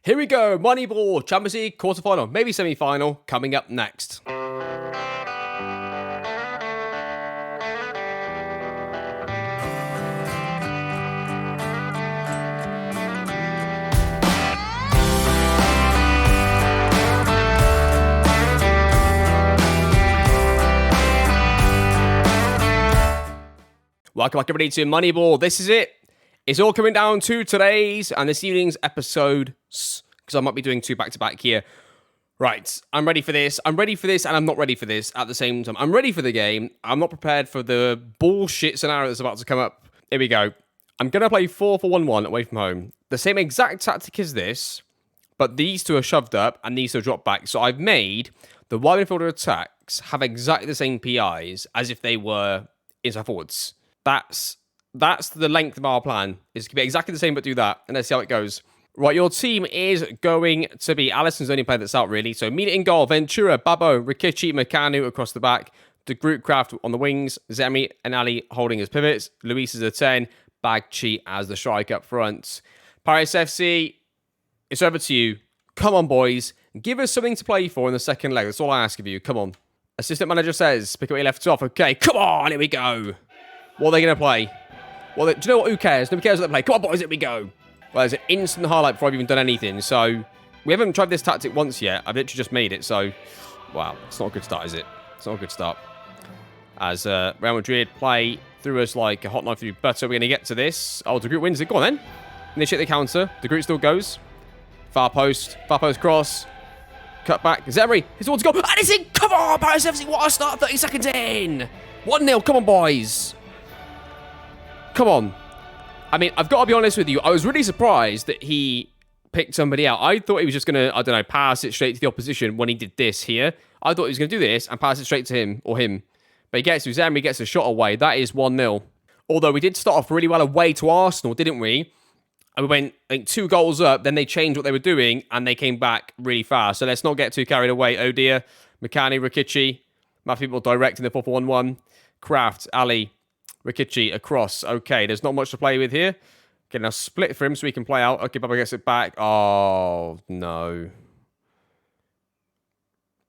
Here we go, Moneyball, Champions League, quarterfinal, maybe semi-final, coming up next. Welcome back, everybody, to Moneyball. This is it. It's all coming down to today's and this evening's episodes, because I might be doing two back-to-back here. Right, I'm ready for this. I'm ready for this, and I'm not ready for this at the same time. I'm ready for the game. I'm not prepared for the bullshit scenario that's about to come up. Here we go. I'm going to play 4-4-1-1 away from home. The same exact tactic as this, but these two are shoved up, and these two are dropped back. So I've made the wide midfielder attacks have exactly the same PIs as if they were inside forwards. That's the length of our plan, is to keep it exactly the same, but do that, and let's see how it goes. Right, your team is going to be, Alisson's the only player that's out, really. So, Mina in goal, Ventura, Babbo, Rikichi, Makanu across the back, De Groot Craft on the wings, Zemi and Ali holding as pivots, Luis as a 10, Bagchi as the strike up front. Paris FC, it's over to you. Come on, boys. Give us something to play for in the second leg. That's all I ask of you. Come on. Assistant manager says, pick up where you left off. Okay, come on, here we go. What are they going to play? Well, do you know what? Who cares? Nobody cares what they play. Come on, boys, here we go. Well, there's an instant highlight before I've even done anything. So, we haven't tried this tactic once yet. I've literally just made it. So, wow, it's not a good start, is it? It's not a good start. As Real Madrid play through us like a hot knife through butter, we're going to get to this. Oh, De Groot wins it. Go on, then. Initiate the counter. De Groot still goes. Far post cross. Cut back. Zemri, he's the one to go. And it's in. Come on, Paris FC. What a start. 30 seconds in. 1-0. Come on, boys. Come on. I mean, I've got to be honest with you. I was really surprised that he picked somebody out. I thought he was just going to, I don't know, pass it straight to the opposition when he did this here. I thought he was going to do this and pass it straight to him or him. But he gets to Zem, he gets a shot away. That is 1-0. Although we did start off really well away to Arsenal, didn't we? And we went, I think, 2 goals up. Then they changed what they were doing and they came back really fast. So let's not get too carried away. Oh dear. Makani, Rikichi. Might be people direct in the 4-4-1-1. Kraft, Ali. Rikichi across. Okay, there's not much to play with here. Okay, now split for him so he can play out. Okay, Baba gets it back. Oh, no.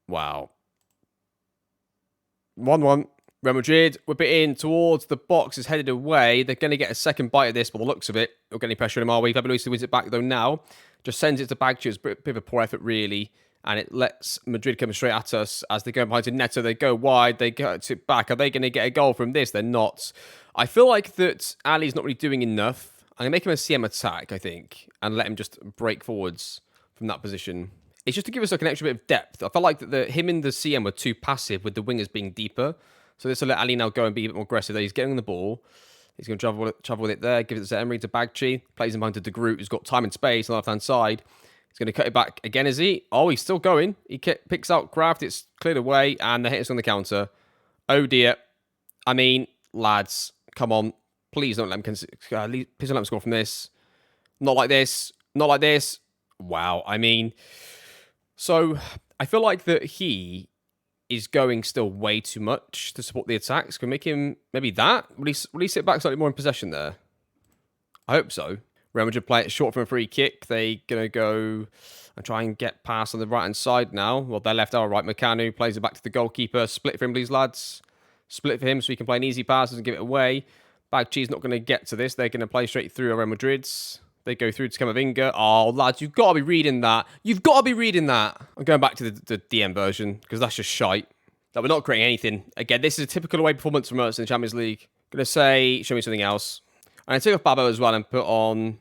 Wow. 1-1. Real Madrid whip it in towards the box. Is headed away. They're going to get a second bite of this, by the looks of it. We'll get any pressure on him, are we? Fabio Luis wins it back, though, now. Just sends it to Bagchi. It's a bit of a poor effort, really. And it lets Madrid come straight at us as they go behind to Neto. They go wide. They get it back. Are they going to get a goal from this? They're not. I feel like that Ali's not really doing enough. I'm going to make him a CM attack, I think, and let him just break forwards from that position. It's just to give us like an extra bit of depth. I felt like that him and the CM were too passive with the wingers being deeper. So this will let Ali now go and be a bit more aggressive. There, he's getting the ball. He's going to travel with it there. Give it to Emery to Bagchi. Plays him behind to De Groot, who's got time and space on the left-hand side. He's going to cut it back again, is he? Oh, he's still going. He picks out Kraft. It's cleared away, and the hit's on the counter. Oh, dear. I mean, lads, come on. Please don't let him score from this. Not like this. Not like this. Wow. I mean, so I feel like that he is going still way too much to support the attacks. Can we make him maybe that? Will he sit back slightly more in possession there? I hope so. Real Madrid play it short from a free kick. They're going to go and try and get past on the right-hand side now. Well, they're left, our right. Makanu plays it back to the goalkeeper. Split for him, please, lads. Split for him so he can play an easy pass and give it away. Bagchi's not going to get to this. They're going to play straight through Real Madrid's. They go through to Camavinga. Oh, lads, you've got to be reading that. You've got to be reading that. I'm going back to the DM version because that's just shite. That we're not creating anything. Again, this is a typical away performance from us in the Champions League. I'm going to say, show me something else. I'm going to take off Babbo as well and put on,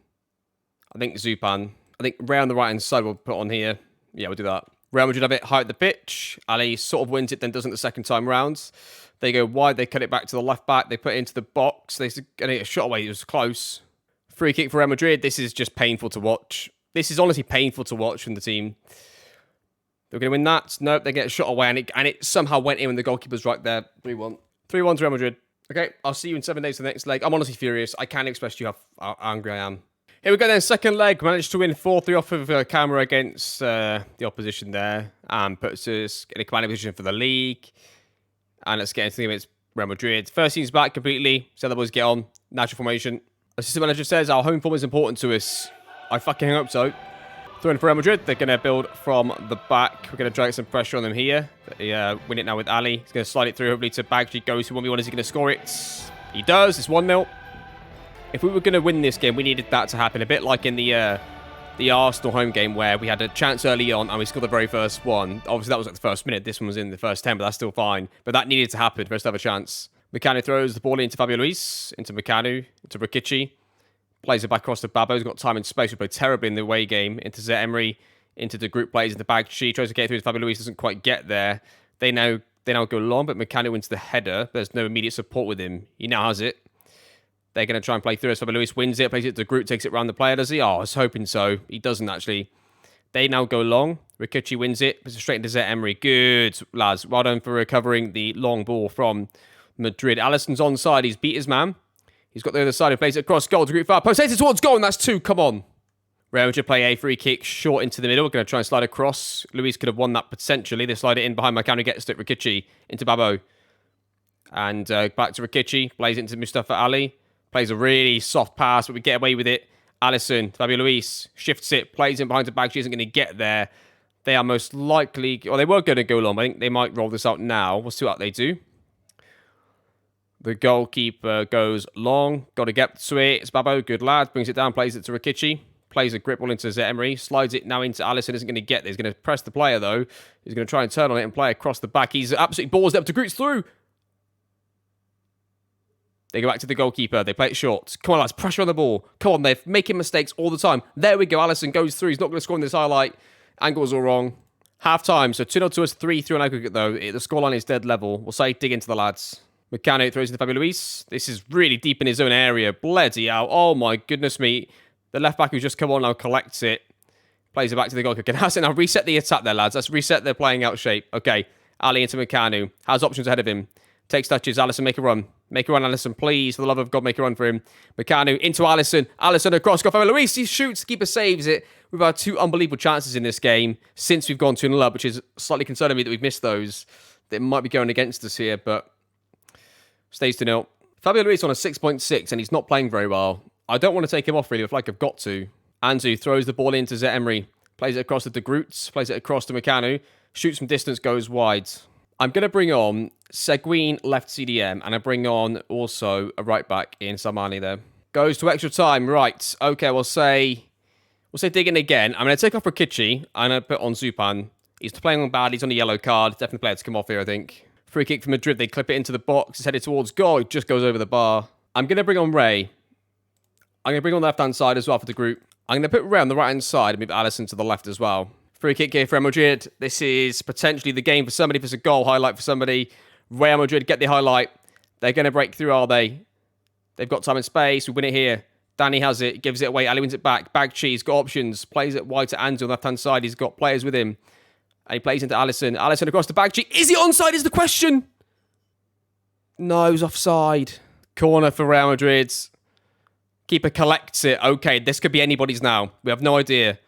I think, Zupan. I think round the right-hand side we'll put on here. Yeah, we'll do that. Real Madrid have it high at the pitch. Ali sort of wins it, then doesn't the second time round. They go wide. They cut it back to the left back. They put it into the box. They're going to get a shot away. It was close. Free kick for Real Madrid. This is just painful to watch. This is honestly painful to watch from the team. They're going to win that. Nope, they get a shot away, and it somehow went in when the goalkeeper's right there. 3-1. 3-1 to Real Madrid. Okay, I'll see you in 7 days for the next leg. I'm honestly furious. I can't express to you how angry I am. Here we go then, second leg. Managed to win 4-3 off of a camera against the opposition there. And puts us in a commanding position for the league. And let's get into the game against Real Madrid. First team's back completely. So the boys get on. Natural formation. Assistant manager says our home form is important to us. I fucking hope so. Throw in for Real Madrid. They're going to build from the back. We're going to drag some pressure on them here. They win it now with Ali. He's going to slide it through, hopefully, to Bagchi. Goes to 1v1. Is he going to score it? He does. It's 1-0. If we were going to win this game, we needed that to happen. A bit like in the Arsenal home game where we had a chance early on and we scored the very first one. Obviously, that was at the first minute. This one was in the first 10, but that's still fine. But that needed to happen for us to have a chance. Meccano throws the ball into Fabio Luis, into Meccano, into Rikici. Plays it back across to Babbo. He's got time and space. We played terribly in the away game. Into Zé Emery, into the group plays, into Bagchi. Tries to get through to Fabio Luis, doesn't quite get there. They now go long, but Meccano into the header. There's no immediate support with him. He now has it. They're going to try and play through as Fabio Luis wins it, plays it to the group, takes it around the player, does he? Oh, I was hoping so. He doesn't, actually. They now go long. Rikici wins it. Puts it straight into Zé Emery. Good, lads. Well done for recovering the long ball from Madrid. Alisson's onside. He's beat his man. He's got the other side. He plays it across goal to group foul. Post it towards goal, and that's 2. Come on. Real Madrid play a free kick short into the middle. We're going to try and slide across. Luis could have won that potentially. They slide it in behind Meccano. Gets it. Rikici into Babbo. And back to Rikici. Plays it into Mustafa Ali. Plays a really soft pass, but we get away with it. Alisson, Fabio Luis, shifts it, plays in behind the Bagchi, isn't going to get there. They are most likely, or they were going to go long, but I think they might roll this out now. We'll see what they do. The goalkeeper goes long, got to get to it. It's Babbo, good lad, brings it down, plays it to Rikici, plays a grip ball into Zé Emery, slides it now into Alisson, isn't going to get there. He's going to press the player though. He's going to try and turn on it and play across the back. He's absolutely balls up to Groots through. They go back to the goalkeeper. They play it short. Come on, lads. Pressure on the ball. Come on, they're making mistakes all the time. There we go. Alisson goes through. He's not going to score in this highlight. Angle's all wrong. Half time. So 2-0 to us, 3-3 on aggregate, though. The scoreline is dead level. We'll say dig into the lads. Meccano throws into Fabio Luis. This is really deep in his own area. Bloody hell. Oh, my goodness me. The left back who's just come on now collects it. Plays it back to the goalkeeper. Can Hassan now reset the attack there, lads. Let's reset their playing out shape. Okay. Ali into Meccano. Has options ahead of him. Takes touches. Alisson, make a run. Make a run, Alisson, please. For the love of God, make a run for him. Meccano into Alisson. Alisson across. Got Fabio Luis. He shoots. Keeper saves it. We've had 2 unbelievable chances in this game since we've gone 2-0 up, which is slightly concerning me that we've missed those. They might be going against us here, but stays 2-0. Fabio Luis on a 6.6, and he's not playing very well. I don't want to take him off, really. I feel like I've got to. Anzu throws the ball into Zé Emery. Plays it across to De Groots. Plays it across to Meccano. Shoots from distance, goes wide. I'm going to bring on Seguin left CDM, and I bring on also a right back in Salmani there. Goes to extra time. Right. Okay, we'll say dig in again. I'm going to take off Rikici. I'm going to put on Zupan. He's playing on bad. He's on a yellow card. Definitely player to come off here, I think. Free kick from Madrid. They clip it into the box. It's headed towards goal. It just goes over the bar. I'm going to bring on Ray. I'm going to bring on the left-hand side as well for the group. I'm going to put Ray on the right-hand side and move Alisson to the left as well. Free kick here for Real Madrid. This is potentially the game for somebody. If it's a goal highlight for somebody. Real Madrid get the highlight. They're going to break through, are they? They've got time and space. We win it here. Danny has it. Gives it away. Ali wins it back. Bagchi's got options. Plays it wide to Anzu on the left-hand side. He's got players with him. And he plays into Alisson. Alisson across to Bagchi. Is he onside is the question? No, he's offside. Corner for Real Madrid. Keeper collects it. Okay, this could be anybody's now. We have no idea.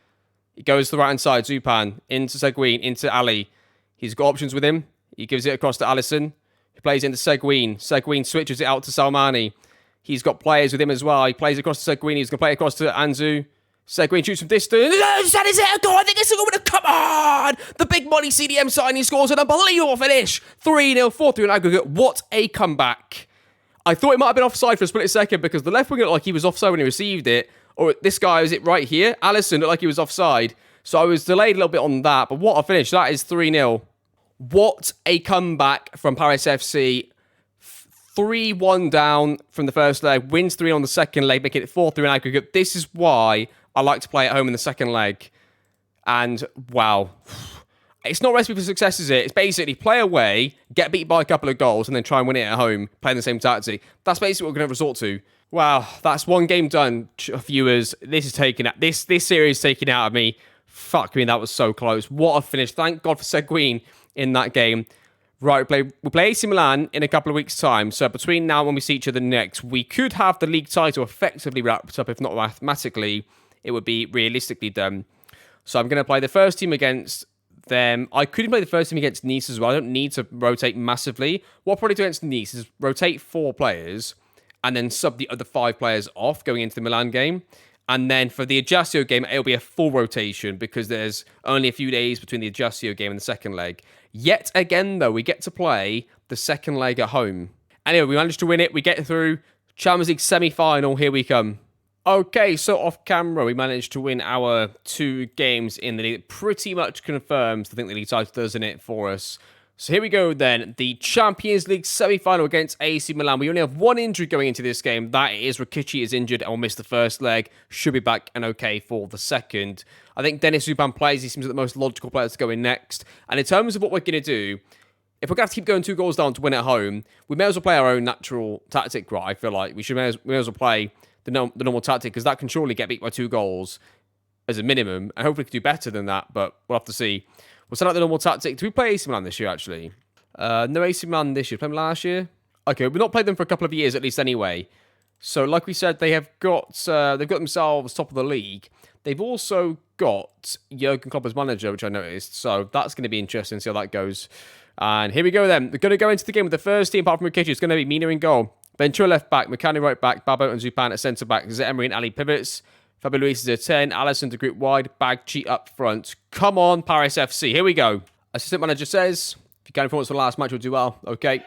He goes to the right-hand side. Zupan. Into Seguin. Into Ali. He's got options with him. He gives it across to Alisson. He plays into Seguin. Seguin switches it out to Salmani. He's got players with him as well. He plays across to Seguin. He's going to play across to Anzu. Seguin shoots from distance. That is it. I think it's a goal. Come on. The big money CDM signing scores an unbelievable finish. 3-0, 4-3 in aggregate. What a comeback. I thought it might have been offside for a split second because the left winger looked like he was offside when he received it. Or this guy, is it right here? Alisson looked like he was offside. So I was delayed a little bit on that. But what a finish. That is 3-0. What a comeback from Paris FC. 3-1 down from the first leg. Wins 3 on the second leg, making it 4-3 in aggregate. This is why I like to play at home in the second leg. And, wow. It's not a recipe for success, is it? It's basically play away, get beat by a couple of goals, and then try and win it at home, playing the same tactic. That's basically what we're going to resort to. Wow, that's one game done, viewers. This is taken out. This series is taken out of me. Fuck me, that was so close. What a finish. Thank God for Seguin in that game. Right, we play AC Milan in a couple of weeks' time. So between now and when we see each other next, we could have the league title effectively wrapped up, if not mathematically. It would be realistically done. So I'm going to play the first team against them. I could play the first team against Nice as well. I don't need to rotate massively. What I'll probably do against Nice is rotate 4 players and then sub the other 5 players off going into the Milan game. And then for the Ajaccio game, it'll be a full rotation because there's only a few days between the Ajaccio game and the second leg. Yet again, though, we get to play the second leg at home. Anyway, we managed to win it. We get through. Champions League semi-final. Here we come. Okay, so off camera, we managed to win our 2 games in the league. It pretty much confirms, I think, the league title, doesn't it, for us. So here we go then, the Champions League semi-final against AC Milan. We only have 1 injury going into this game. That is Rikichi is injured and will miss the first leg. Should be back and okay for the second. I think Dennis Zupan plays. He seems like the most logical player to go in next. And in terms of what we're going to do, if we're going to have to keep going 2 goals down to win at home, we may as well play our own natural tactic, right? I feel like we may as well play the normal tactic because that can surely get beat by 2 goals as a minimum. And hopefully we can do better than that, but we'll have to see. We'll set out the normal tactic. Do we play AC Milan this year, actually? No AC Milan this year. Played them last year? Okay, we've not played them for a couple of years, at least anyway. So, like we said, they've got themselves top of the league. They've also got Jurgen Klopp as manager, which I noticed. So, that's going to be interesting to see how that goes. And here we go then. We're going to go into the game with the first team, apart from Rikichi. It's going to be Mina in goal. Ventura left back, McCanny right back, Babo and Zupan at centre back, Emery and Ali pivots. Fabio Luis is a 10. Alisson to group wide. Bagchi up front. Come on, Paris FC. Here we go. Assistant manager says, if you can performance for the last match, we'll do well. Okay.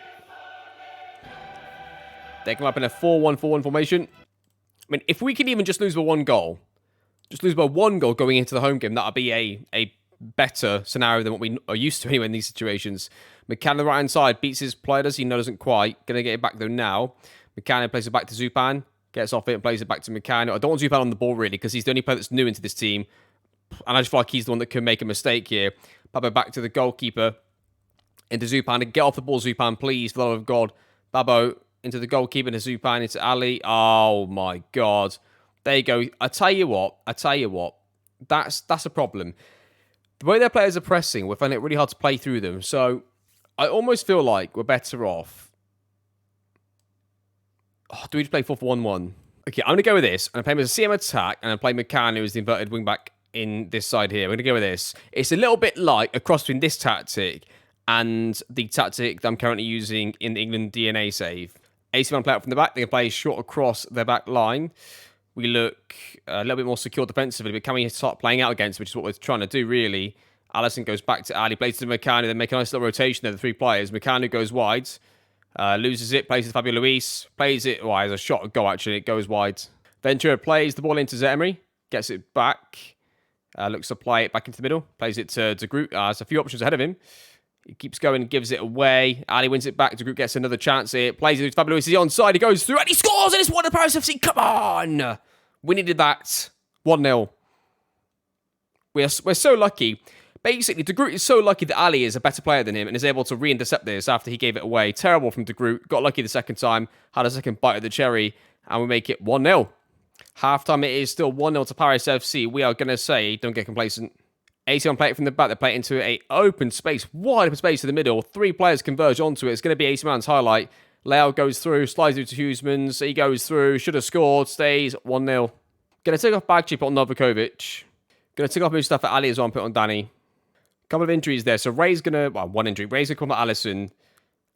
They come up in a 4-1-4-1 formation. I mean, if we can even just lose by 1 goal, going into the home game, that would be a better scenario than what we are used to anyway in these situations. McCann on the right-hand side beats his player, does he? No, doesn't quite. Going to get it back, though, now. McCann plays it back to Zupan. Gets off it and plays it back to McCann. I don't want Zupan on the ball, really, because he's the only player that's new into this team. And I just feel like he's the one that can make a mistake here. Babo back to the goalkeeper. Into Zupan. Get off the ball, Zupan, please, for the love of God. Babo into the goalkeeper, into Zupan, into Ali. Oh, my God. There you go. I tell you what. That's a problem. The way their players are pressing, we're finding it really hard to play through them. So, I almost feel like we're better off. Oh, do we just play 4-4-1-1? Okay, I'm going to go with this. I'm going to play him as a CM attack, and I'm playing McCann, who is the inverted wingback in this side here. We're going to go with this. It's a little bit like a cross between this tactic and the tactic that I'm currently using in the England DNA save. AC Milan play out from the back. They can play short across their back line. We look a little bit more secure defensively, but can we start playing out against, which is what we're trying to do, really. Alisson goes back to Ali, plays to McCann, then make a nice little rotation there, the 3 players. McCann, who goes wide. Loses it, plays to Fabio Luis, plays it, well, as a shot at goal, actually, it goes wide. Ventura plays the ball into Emery, gets it back, looks to play it back into the middle, plays it to Groot, there's a few options ahead of him. He keeps going, gives it away, Ali wins it back, Groot gets another chance here, plays it to Fabio Luis, he's onside, he goes through, and he scores, and it's 1 of Paris FC, come on! We needed that. 1-0. We're so lucky. Basically, De Groot is so lucky that Ali is a better player than him and is able to re-intercept this after he gave it away. Terrible from De Groot. Got lucky the second time. Had a second bite of the cherry. And we make it 1-0. Half-time, it is still 1-0 to Paris FC. We are going to say, don't get complacent. AC Milan play it from the back. They play it into an open space. Wide open space in the middle. 3 players converge onto it. It's going to be AC Milan's highlight. Leao goes through. Slides through to Huysmans. He goes through. Should have scored. Stays 1-0. Going to take off Bagchi, put on Novakovic. Going to take off Mustafa Ali as well and put on Danny. Couple of injuries there. So Ray's going to... Well, 1 injury. Ray's going to come at Alisson.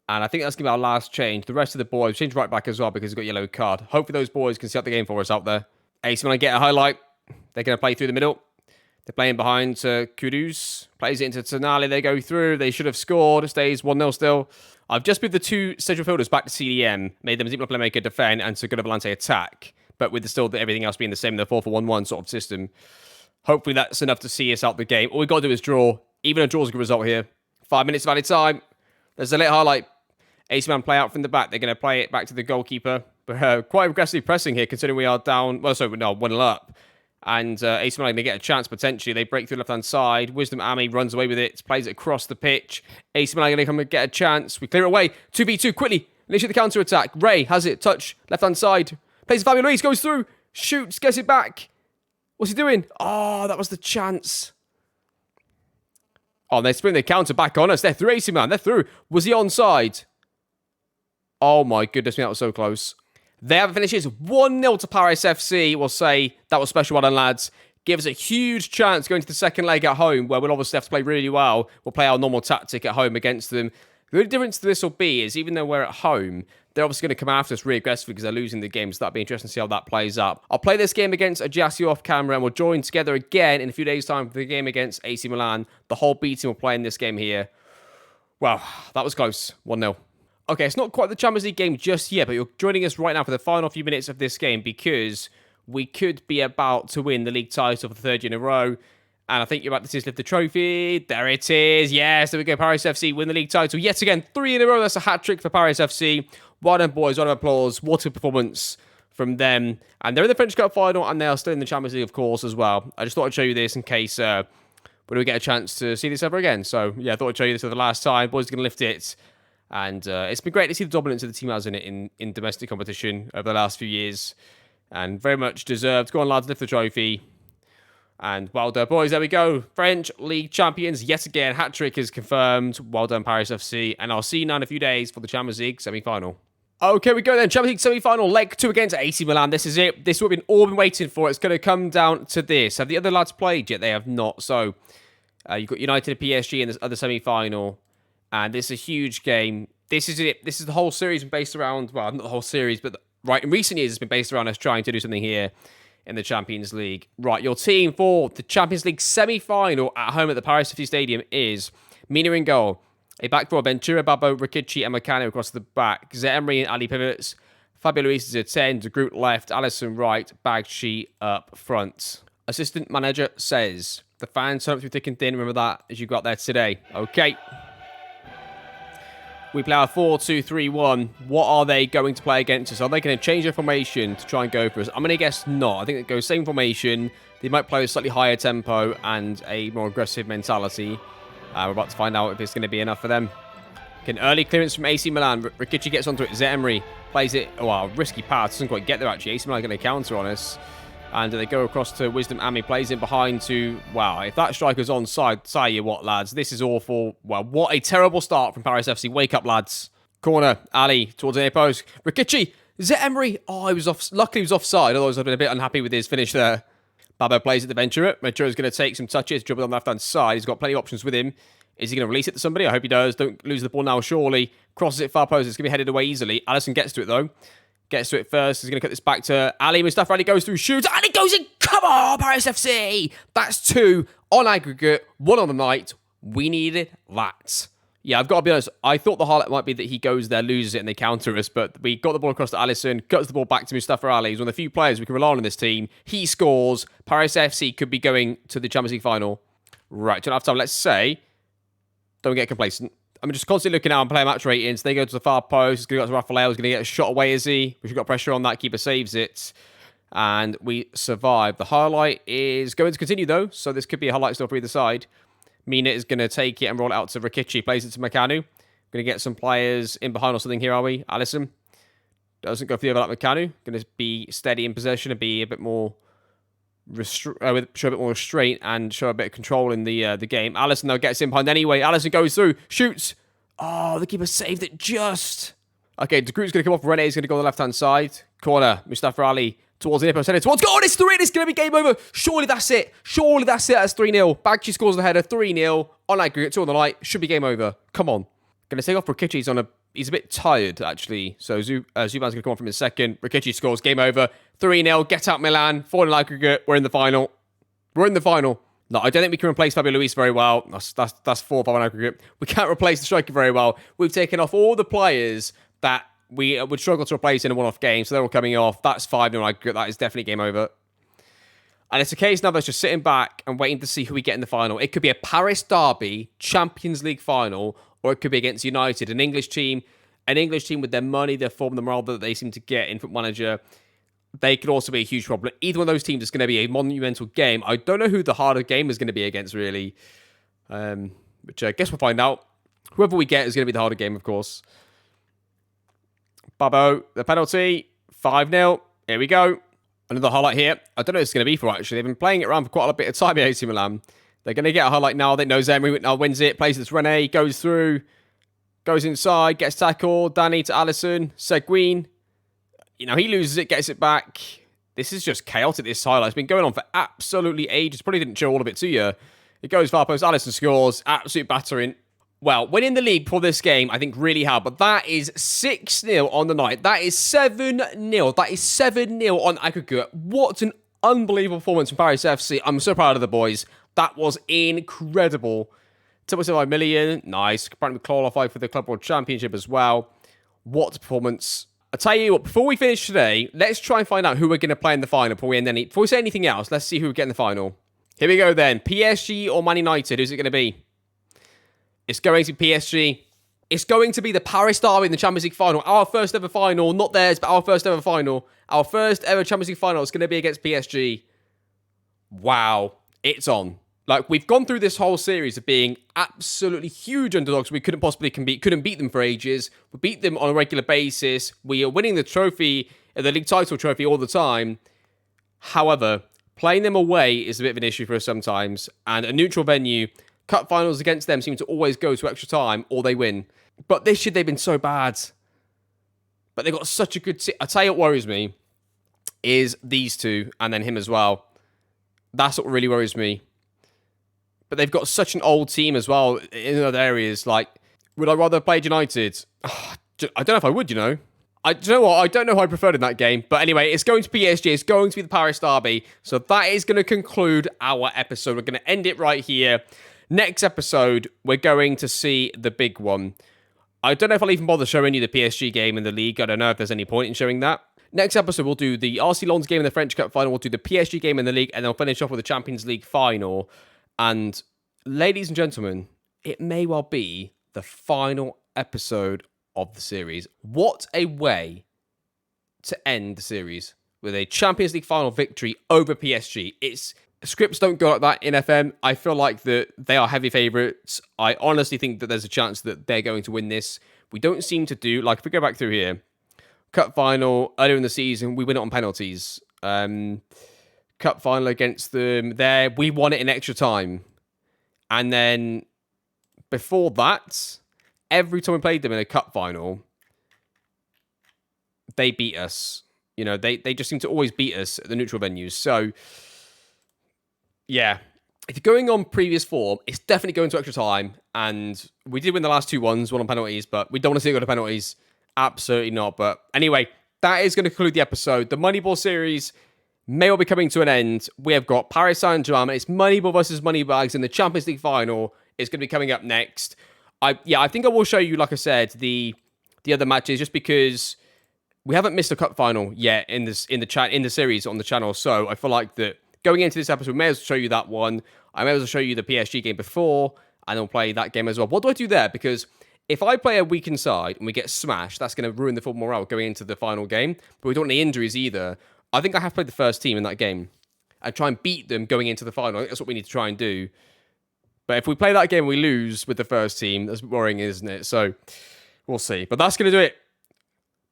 And I think that's going to be our last change. The rest of the boys change right back as well because he's got a yellow card. Hopefully those boys can see out the game for us out there. AC Milan get a highlight. They're going to play through the middle. They're playing behind Kudus. Plays it into Tonali. They go through. They should have scored. It stays 1-0 still. I've just moved the 2 central fielders back to CDM. Made them Zipla playmaker defend and Segundo Volante attack. But with everything else being the same, the 4-4-1-1 sort of system. Hopefully that's enough to see us out the game. All we've got to do is draw. Even a draw is a good result here. 5 minutes of added time. There's a late highlight. AC Milan play out from the back. They're going to play it back to the goalkeeper. But quite aggressively pressing here, considering we are down. Well, sorry, no, 1-0 up. And AC Milan, they get a chance potentially. They break through the left-hand side. Wisdom Ami runs away with it. Plays it across the pitch. AC Milan going to come and get a chance. We clear it away. 2v2, quickly. Initiate the counter-attack. Ray has it. Touch. Left-hand side. Plays Fabio Luis. Goes through. Shoots. Gets it back. What's he doing? Oh, that was the chance. Oh, they're spinning the counter back on us. They're through, AC Milan. They're through. Was he onside? Oh, my goodness me. That was so close. They have finished. It's 1-0 to Paris FC. We'll say that was special well done, lads. Gives us a huge chance going to the second leg at home, where we'll obviously have to play really well. We'll play our normal tactic at home against them. The only difference to this will be is even though we're at home, they're obviously going to come after us really aggressively because they're losing the game. So that'll be interesting to see how that plays up. I'll play this game against Ajaccio off camera and we'll join together again in a few days' time for the game against AC Milan. The whole B team will play in this game here. Wow, that was close. 1-0. Okay, it's not quite the Champions League game just yet, but you're joining us right now for the final few minutes of this game because we could be about to win the league title for the third year in a row. And I think you're about to see us lift the trophy. There it is. Yes, there we go. Paris FC win the league title yet again. 3 in a row. That's a hat-trick for Paris FC. Well done, boys. Round of applause. What a performance from them. And they're in the French Cup final, and they are still in the Champions League, of course, as well. I just thought I'd show you this in case we get a chance to see this ever again. So, yeah, I thought I'd show you this for the last time. Boys are going to lift it. And it's been great to see the dominance of the team has in it in domestic competition over the last few years. And very much deserved. Go on, lads, lift the trophy. And well done, boys. There we go. French League champions yet again. Hat-trick is confirmed. Well done, Paris FC. And I'll see you now in a few days for the Champions League semi-final. Okay, we go then. Champions League semi-final, leg 2 against AC Milan. This is it. This is what we've all been waiting for. It's going to come down to this. Have the other lads played yet? They have not. So you've got United and PSG in this other semi-final. And this is a huge game. This is it. This is the whole series based around, well, not the whole series, but right in recent years, it's been based around us trying to do something here in the Champions League. Right, your team for the Champions League semi-final at home at the Paris FC Stadium is Mina in goal. A back four, Ventura, Babbo, Rikici, and Meccano across the back. Emery and Ali pivots. Fabio Luis is a 10, De Groot left, Alisson right, Bagchi up front. Assistant manager says, the fans turn up through thick and thin. Remember that as you got there today. Okay. We play our 4-2-3-1. What are they going to play against us? Are they going to change their formation to try and go for us? I'm going to guess not. I think it goes same formation. They might play a slightly higher tempo and a more aggressive mentality. We're about to find out if it's going to be enough for them. Okay, an early clearance from AC Milan. Rikici gets onto it. Emery plays it. Wow, risky pass. Doesn't quite get there, actually. AC Milan are going to counter on us. And they go across to Wisdom. Ami plays in behind to... Wow, if that striker's onside, tell you what, lads. This is awful. Wow, what a terrible start from Paris FC. Wake up, lads. Corner. Ali towards the near post. Rikici. Emery. Oh, he was off. Luckily, he was offside. Otherwise, I'd been a bit unhappy with his finish there. Babbo plays at the Ventura. Ventura's going to take some touches. Dribble on the left-hand side. He's got plenty of options with him. Is he going to release it to somebody? I hope he does. Don't lose the ball now, surely. Crosses it far post. It's going to be headed away easily. Alisson gets to it, though. Gets to it first. He's going to cut this back to Ali. Mustafa Ali goes through, shoots, and it goes in. Come on, Paris FC. That's 2 on aggregate, 1 on the night. We needed that. Yeah, I've got to be honest. I thought the highlight might be that he goes there, loses it, and they counter us. But we got the ball across to Alisson, cuts the ball back to Mustafa Ali. He's one of the few players we can rely on in this team. He scores. Paris FC could be going to the Champions League final. Right, 2.5 time. Let's say, don't get complacent. I'm just constantly looking out and player match ratings. They go to the far post. It's going to go to Rafael. He's going to get a shot away, is he? We've got pressure on that. Keeper saves it. And we survive. The highlight is going to continue, though. So this could be a highlight still for either side. Mina is going to take it and roll it out to Rikici. Plays it to Meccano. Going to get some players in behind or something here, are we? Alisson doesn't go for the overlap. Meccano. Going to be steady in possession and be a bit more... show a bit more restraint and show a bit of control in the game. Alisson, though, gets in behind anyway. Alisson goes through, shoots. Oh, the keeper saved it just. Okay, De Groot's going to come off. René's going to go on the left-hand side. Corner, Mustafa Ali towards the nipper. Send it towards goal. It's 3. It's going to be game over. Surely that's it. Surely that's it. That's 3-0. Bagchi scores the header. 3-0 on aggregate. 2 on the night. Should be game over. Come on. Going to take off Rikici. He's a bit tired, actually. So Zuban's going to come on from his second. Rikici scores. Game over. 3-0. Get out Milan. 4-0 aggregate. We're in the final. We're in the final. No, I don't think we can replace Fabio Luis very well. That's 4-5 on aggregate. We can't replace the striker very well. We've taken off all the players that we would struggle to replace in a one-off game. So they're all coming off. That's 5-0 aggregate. That is definitely game over. And it's a case now that's just sitting back and waiting to see who we get in the final. It could be a Paris derby, Champions League final, or it could be against United, an English team with their money, their form, the morale that they seem to get in Football Manager. They could also be a huge problem. Either one of those teams is going to be a monumental game. I don't know who the harder game is going to be against, really. Which I guess we'll find out. Whoever we get is going to be the harder game, of course. Babbo, the penalty. 5-0. Here we go. Another highlight here. I don't know what it's going to be for, actually. They've been playing it around for quite a bit of time at AC Milan. They're going to get a highlight now. They know Emery now wins it. Plays it to René. Goes through. Goes inside. Gets tackled. Danny to Alisson. Seguin. You know, he loses it, gets it back. This is just chaotic, this highlight. It's been going on for absolutely ages. Probably didn't show all of it to you. It goes far post. Alisson scores. Absolute battering. Well, winning the league for this game, I think, really helped. But that is 6-0 on the night. That is 7-0. That is 7-0 on aggregate. What an unbelievable performance from Paris FC. I'm so proud of the boys. That was incredible. 2.75 million. Nice. Apparently qualified for the Club World Championship as well. What a performance. I'll tell you what, before we finish today, let's try and find out who we're going to play in the final before we say anything else. Let's see who we get in the final. Here we go then. PSG or Man United? Who's it going to be? It's going to be PSG. It's going to be the Paris derby in the Champions League final. Our first ever final. Not theirs, but our first ever final. Our first ever Champions League final is going to be against PSG. Wow. It's on. Like, we've gone through this whole series of being absolutely huge underdogs. We couldn't possibly couldn't beat them for ages. We beat them on a regular basis. We are winning the trophy, the league title trophy all the time. However, playing them away is a bit of an issue for us sometimes. And a neutral venue, cup finals against them seem to always go to extra time or they win. But this year they've been so bad. But they've got such a good team. I tell you what worries me is these two and then him as well. That's what really worries me. But they've got such an old team as well in other areas. Like, would I rather play United? I don't know if I would, you know. Do you know what? I don't know who I preferred in that game. But anyway, it's going to be PSG. It's going to be the Paris derby. So that is going to conclude our episode. We're going to end it right here. Next episode, we're going to see the big one. I don't know if I'll even bother showing you the PSG game in the league. I don't know if there's any point in showing that. Next episode, we'll do the RC Lens game in the French Cup final. We'll do the PSG game in the league. And then we'll finish off with the Champions League final. And ladies and gentlemen, it may well be the final episode of the series. What a way to end the series with a Champions League final victory over PSG. Scripts don't go like that in FM. I feel like that they are heavy favourites. I honestly think that there's a chance that they're going to win this. We don't seem to do, like if we go back through here, cup final earlier in the season, we win it on penalties. Cup final against them there, we won it in extra time. And then before that, every time we played them in a cup final, they beat us. You know, they just seem to always beat us at the neutral venues. So, yeah. If you're going on previous form, it's definitely going to extra time. And we did win the last 2 ones, one on penalties, but we don't want to see it go to penalties. Absolutely not. But anyway, that is going to conclude the episode. The Moneyball series may well be coming to an end. We have got Paris Saint-Germain. It's Moneyball versus Moneybags in the Champions League final. It's going to be coming up next. I think I will show you, like I said, the other matches just because we haven't missed a cup final yet in the series on the channel. So I feel like that going into this episode, we may as well show you that one. I may as well show you the PSG game before, and I'll play that game as well. What do I do there? Because if I play a weakened side and we get smashed, that's going to ruin the full morale going into the final game. But we don't want any injuries either. I think I have to play the first team in that game and try and beat them going into the final. I think that's what we need to try and do. But if we play that game and we lose with the first team, that's worrying, isn't it? So we'll see. But that's going to do it.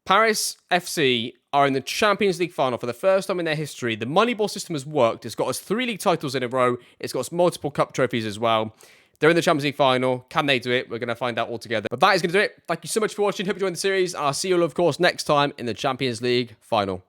Paris FC are in the Champions League final for the first time in their history. The Moneyball system has worked. It's got us 3 league titles in a row. It's got us multiple cup trophies as well. They're in the Champions League final. Can they do it? We're going to find out all together. But that is going to do it. Thank you so much for watching. Hope you enjoyed the series. And I'll see you all, of course, next time in the Champions League final.